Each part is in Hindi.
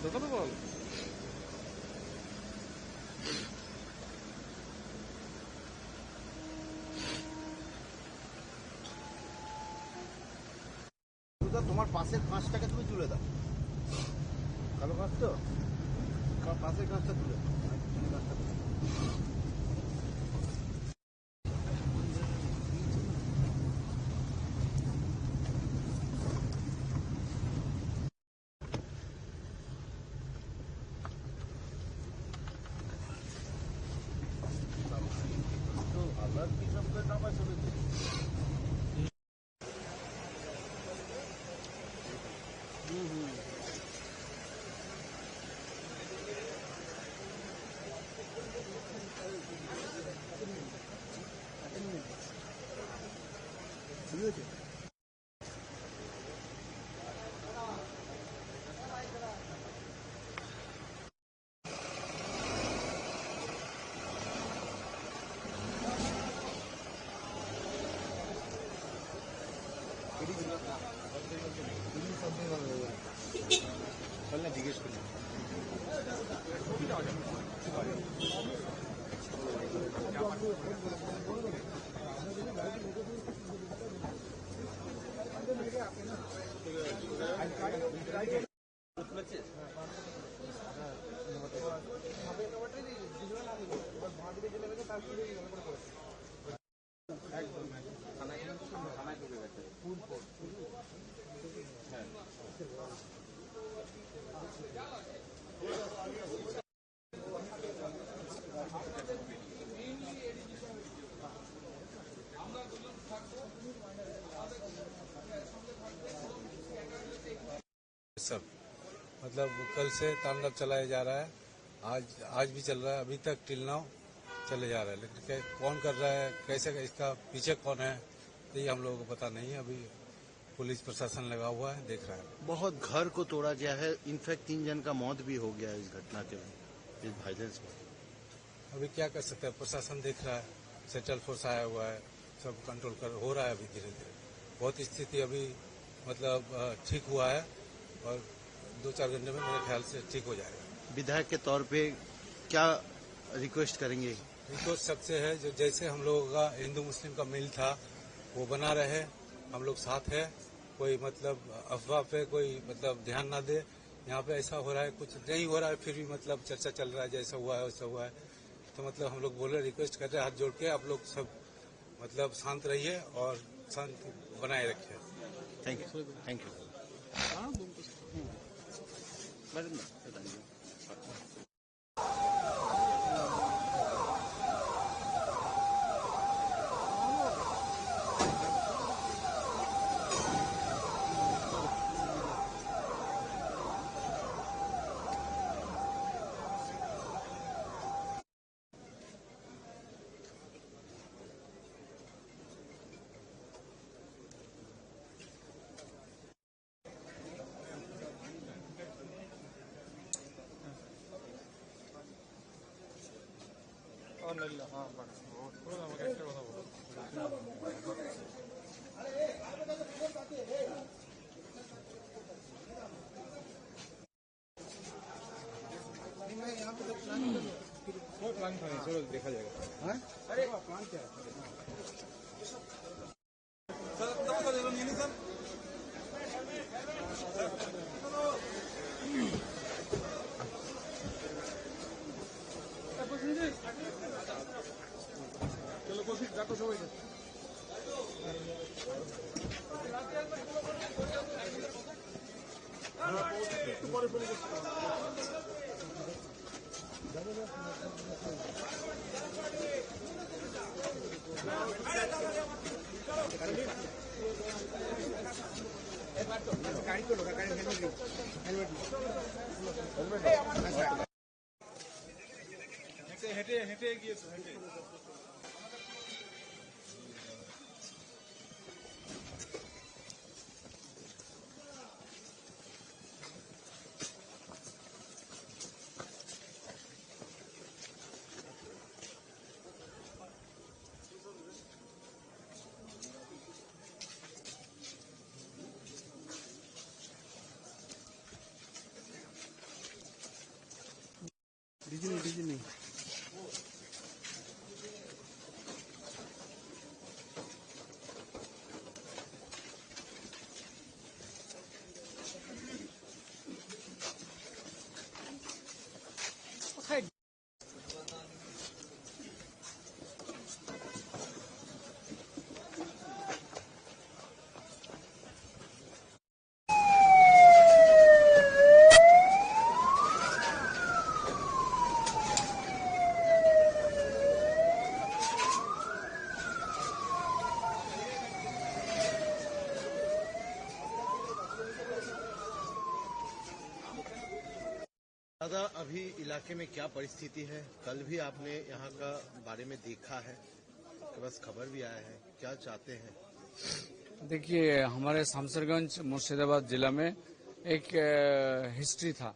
দোকানে বল তোমার পাশের কাঁচটাকে তুমি তুলে দাও, কালো কাঁচ তো, পাশের কাঁচটা তুলে দাও, কাঁচটা তুলে দাও। আল্লাহ কি সব নামা চলেছে। জিজ্ঞেস করি सब मतलब कल से तांडव चलाया जा रहा है। आज भी चल रहा है, अभी तक टिल नाउ चले जा रहा है, लेकिन कौन कर रहा है, कैसे, इसका पीछे कौन है, तो ये हम लोगों को पता नहीं है। अभी पुलिस प्रशासन लगा हुआ है, देख रहा है। बहुत घर को तोड़ा गया है, इनफैक्ट 3 जन का मौत भी हो गया है इस घटना के में, इस वायलेंस में। अभी क्या कर सकते हैं, प्रशासन देख रहा है, सेंट्रल फोर्स आया हुआ है, सब कंट्रोल कर हो रहा है अभी धीरे धीरे। बहुत स्थिति अभी मतलब ठीक हुआ है और 2-4 घंटे में मेरे ख्याल से ठीक हो जाएगा। विधायक के तौर पे क्या रिक्वेस्ट करेंगे? रिक्वेस्ट सबसे है, जो जैसे हम लोगों का हिंदू मुस्लिम का मिल था वो बना रहे, हम लोग साथ है, कोई मतलब अफवाह पे कोई मतलब ध्यान ना दे। यहाँ पे ऐसा हो रहा है, कुछ नहीं हो रहा है, फिर भी मतलब चर्चा चल रहा है, जैसा हुआ है वैसा हुआ है। तो मतलब हम लोग बोले, रिक्वेस्ट कर रहे हैं हाथ जोड़ के, आप लोग सब मतलब शांत रहिए और शांति बनाए रखिए। Thank you, thank you. আমাকে একটা কথা বলো। प्लान था, चलो देखा जाएगा। अरे प्लान क्या है? चलो कोशिश जातो सबाई गाड़ी को गाड़ी हेलमेट হেঁটে হেঁটে গিয়েছো হেঁটে डिजनी दादा, अभी इलाके में क्या परिस्थिति है? कल भी आपने यहाँ का बारे में देखा है, आपके पास खबर भी आया है, क्या चाहते हैं? देखिए, हमारे शामसरगंज मुर्शिदाबाद जिला में एक हिस्ट्री था।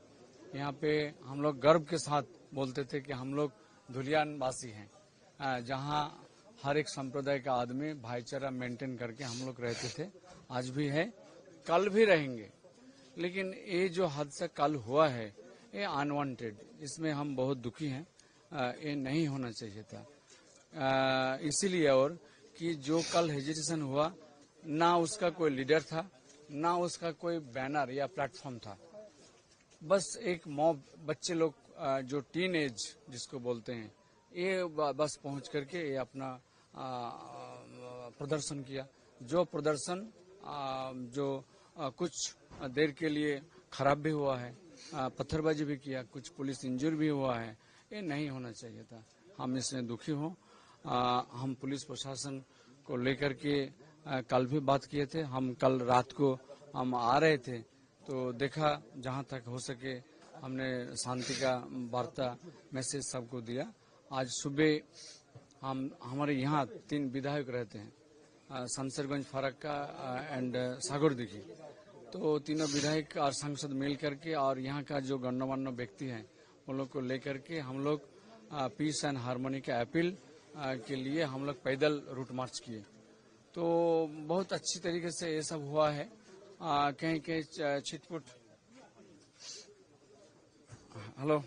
यहाँ पे हम लोग गर्व के साथ बोलते थे कि हम लोग धुलियान वासी हैं, जहाँ हर एक संप्रदाय का आदमी भाईचारा मेंटेन करके हम लोग रहते थे। आज भी है, कल भी रहेंगे। लेकिन ये जो हादसा कल हुआ है, ये अनवांटेड, इसमें हम बहुत दुखी हैं। ये नहीं होना चाहिए था। इसीलिए और कि जो कल हेजिटेशन हुआ, ना उसका कोई लीडर था, ना उसका कोई बैनर या प्लेटफॉर्म था। बस एक मॉब, बच्चे लोग जो टीन एज जिसको बोलते हैं, ये बस पहुंच करके ये अपना प्रदर्शन किया। जो प्रदर्शन जो कुछ देर के लिए खराब भी हुआ है, पत्थरबाजी भी किया, कुछ पुलिस इंजर भी हुआ है, ये नहीं होना चाहिए था। हम इसमें दुखी हों। हम पुलिस प्रशासन को लेकर के कल भी बात किए थे। हम कल रात को हम आ रहे थे तो देखा, जहां तक हो सके हमने शांति का वार्ता मैसेज सबको दिया। आज सुबह हमारे यहाँ 3 विधायक रहते हैं, शामसरगंज, फरक्का एंड सागरदिघी। तो तीनों विधायक और सांसद मिल करके और यहाँ का जो गणमान्य व्यक्ति हैं उन लोग को लेकर के हम लोग पीस एंड हार्मनी का अपील के लिए हम लोग पैदल रूट मार्च किए। तो बहुत अच्छी तरीके से ये सब हुआ है। कहीं कहीं छिटपुट। हेलो,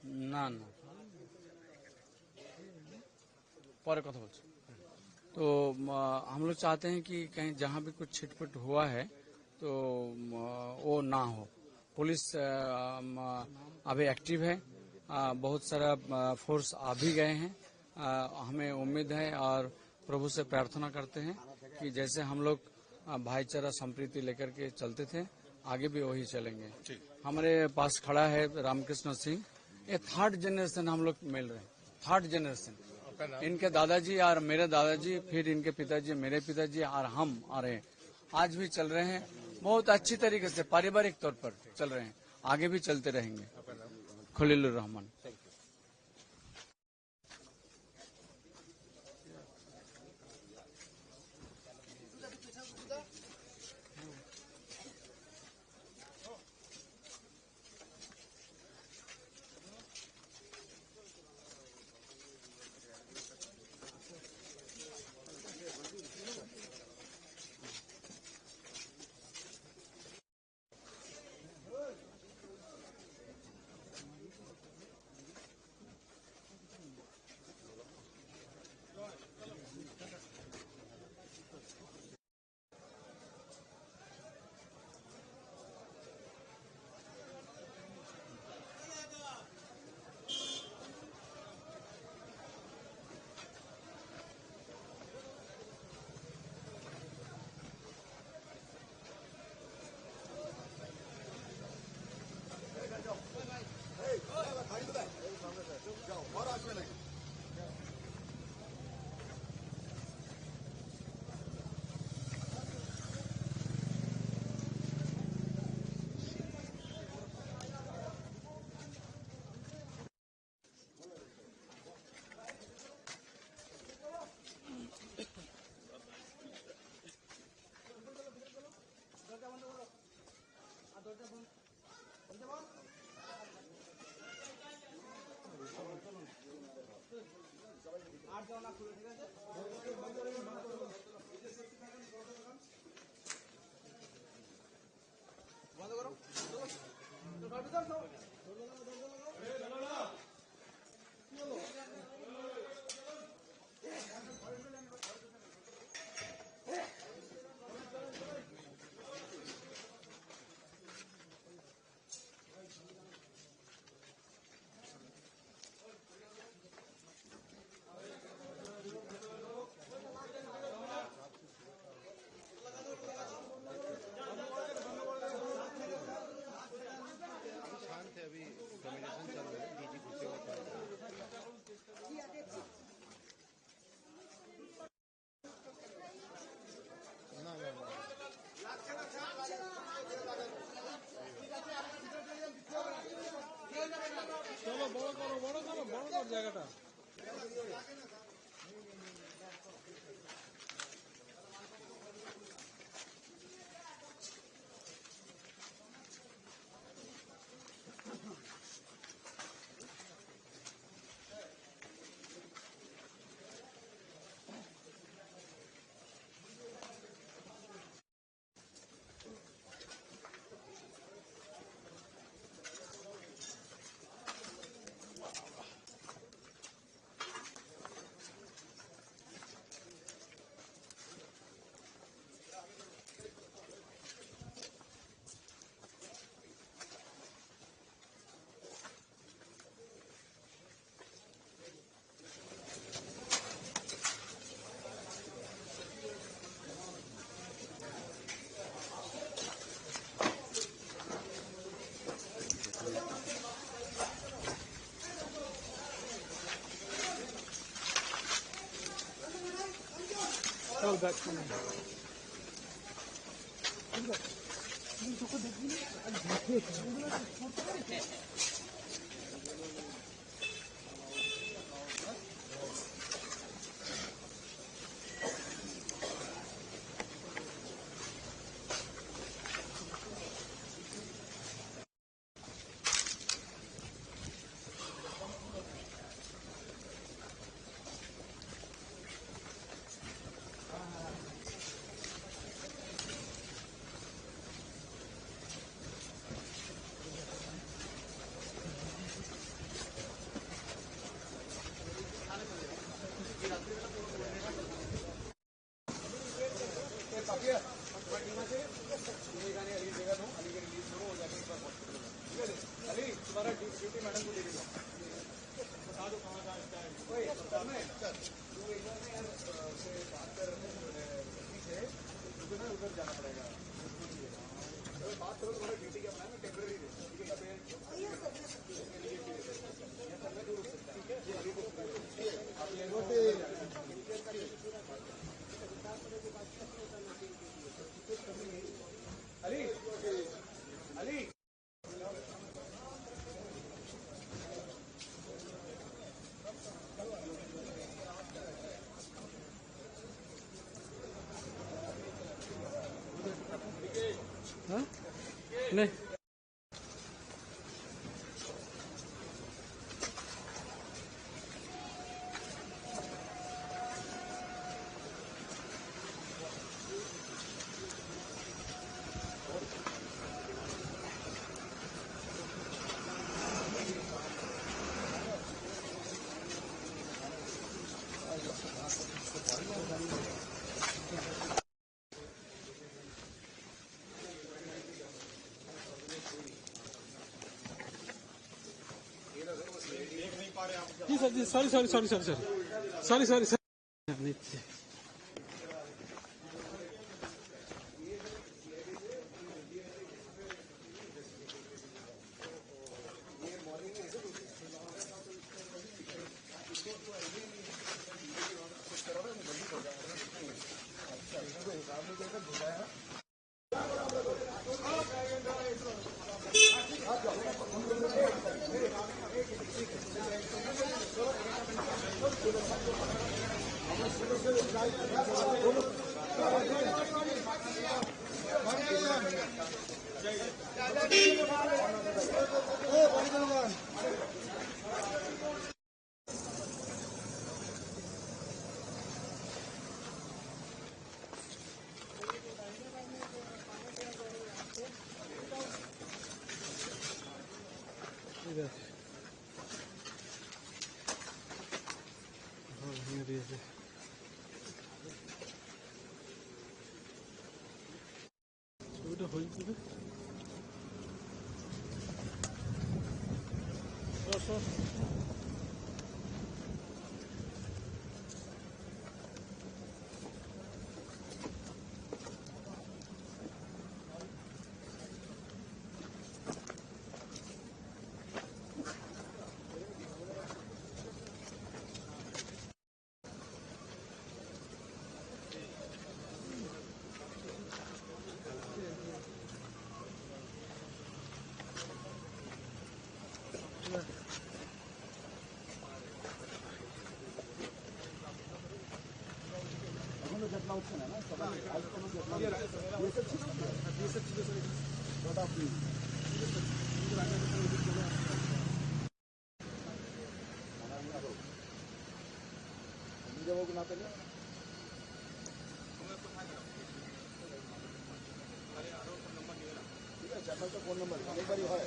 ना ना पर कथा बोल। तो हम लोग चाहते हैं कि कहीं जहां भी कुछ छिटपुट हुआ है तो वो ना हो। पुलिस अभी एक्टिव है, बहुत सारा फोर्स आ भी गए हैं। हमें उम्मीद है और प्रभु से प्रार्थना करते हैं कि जैसे हम लोग भाईचारा संप्रीति लेकर के चलते थे, आगे भी वही चलेंगे। हमारे पास खड़ा है रामकृष्ण सिंह। ये 3rd जनरेशन हम लोग मिल रहे हैं, 3rd जनरेशन। इनके दादाजी और मेरे दादाजी, फिर इनके पिताजी, मेरे पिताजी और हम आ रहे हैं। आज भी चल रहे हैं, बहुत अच्छी तरीके से पारिवारिक तौर पर चल रहे हैं, आगे भी चलते रहेंगे। खलीलुर रहमान। জায়গাটা चल बैक नहीं जी सर जी sorry sorry sorry sorry sorry sorry sorry ছবিটা হয়েছে ফোন নাম্বার অনেকবারই হয়।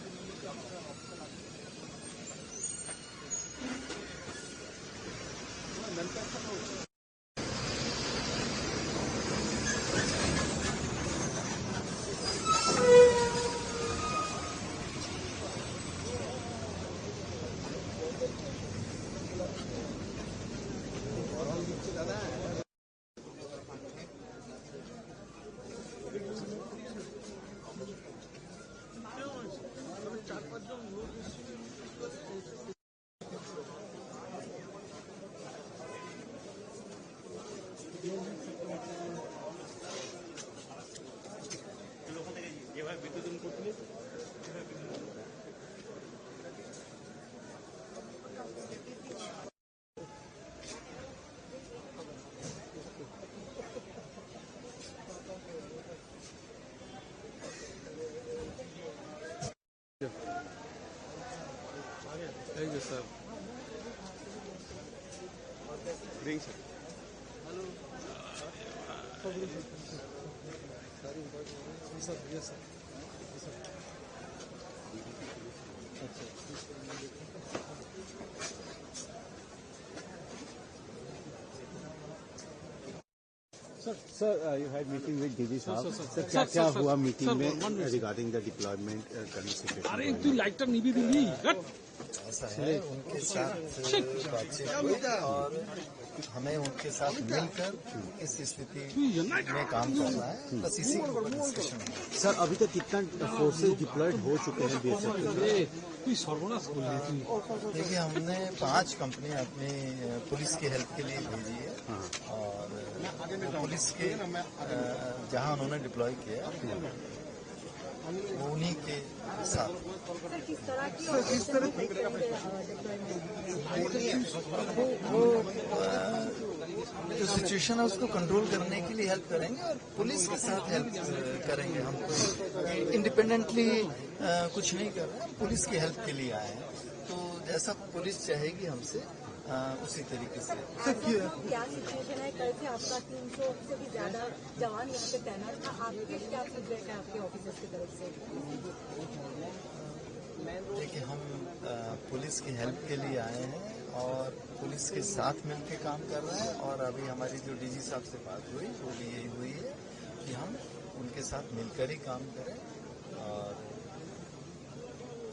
Thank you, sir. Bring sir. Sir, you had meeting with DG साहब. Sir, क्या हुआ मीटिंग में regarding the deployment current situation? अरे तू लाइटर नहीं भी दिली ऐसा है उनके साथ बातचीत हुई और हमें उनके साथ मिलकर इस स्थिति में काम करना है, बस इसी डिस्कशन है। सर, अभी तक कितना फोर्सेस डिप्लॉयड हो चुके हैं बीएसएफ के? तू सर्वनाश बोल रही थी। देखिए, हमने 5 कंपनियां अपनी पुलिस की हेल्प के लिए भेजी है और पुलिस के जहां उन्होंने डिप्लॉय किया उन्हीं के साथ। किस तरह की जो सिचुएशन है उसको कंट्रोल करने के लिए हेल्प करेंगे और पुलिस के साथ हेल्प करेंगे। हम इंडिपेंडेंटली कुछ नहीं कर रहे हैं, हम पुलिस की हेल्प के लिए आए हैं, तो जैसा पुलिस चाहेगी हमसे उसी तरीके से। क्या सिचुएशन है? कल से आपका 300 से भी ज्यादा जवान यहाँ पे तैनात था, आपके क्या फीडबैक है आपके ऑफिसर्स की तरफ से? देखिए, हम पुलिस की हेल्प के लिए आए हैं और पुलिस के साथ मिलकर काम कर रहे हैं और अभी हमारी जो डीजी साहब से बात हुई वो भी यही हुई है कि हम उनके साथ मिलकर ही काम करें और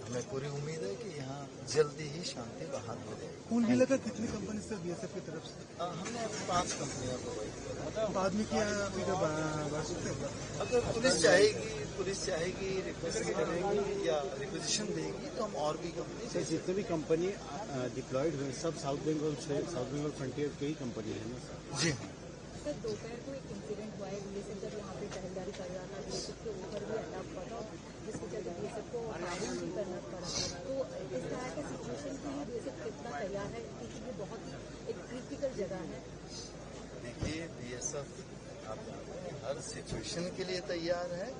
हमें पूरी उम्मीद है कि यहाँ जल्दी ही शांति बहाल हो जाएगी। कुल मिलाकर कितनी कंपनी से बीएसएफ की तरफ से? हमने 5 कंपनियां प्रोवाइड करा। बाद में क्या बढ़ सकते हैं? अगर पुलिस चाहेगी रिक्वेस्ट करेगी या रिक्वेजिशन देगी तो हम और भी कंपनी सर, जितने भी कंपनी डिप्लॉयड हुए सब साउथ बंगाल फ्रंटियर की ही कंपनी है ना सर? जी। सर, दोपहर को एक इंसिडेंट हुआ है, बीएसएफ जब यहाँ पे टहलदारी कर रहा था, बीएसएफ के ऊपर भी अटैक हुआ था जिसके चलते बीएसएफ को काबू भी करना पड़ा। तो इस तरह के सिचुएशन के लिए बीएसएफ कितना तैयार है, क्योंकि ये बहुत ही एक क्रिटिकल जगह है। देखिए, बीएसएफ आप जानते हैं हर सिचुएशन के लिए तैयार है।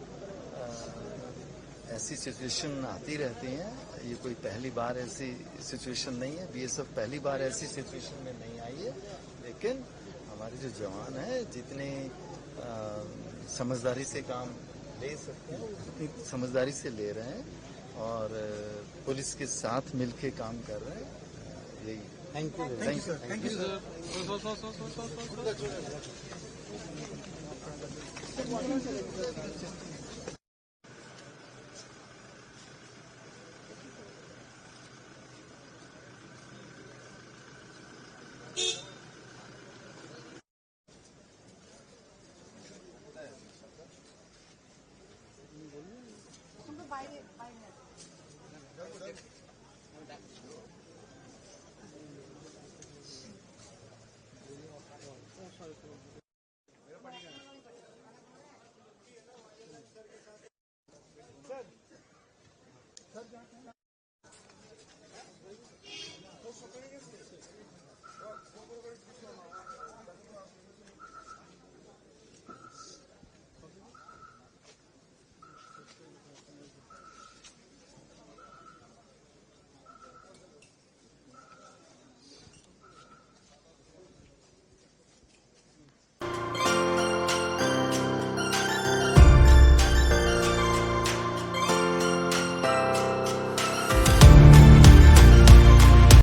ऐसी सिचुएशन आती रहती हैं, ये कोई पहली बार ऐसी सिचुएशन नहीं है। बीएसएफ पहली बार ऐसी सिचुएशन में नहीं आई है, लेकिन हमारे जो जवान हैं जितने समझदारी से काम ले सकते हैं उतनी समझदारी से ले रहे हैं और पुलिस के साथ मिलके काम कर रहे हैं। यही। Thank you sir.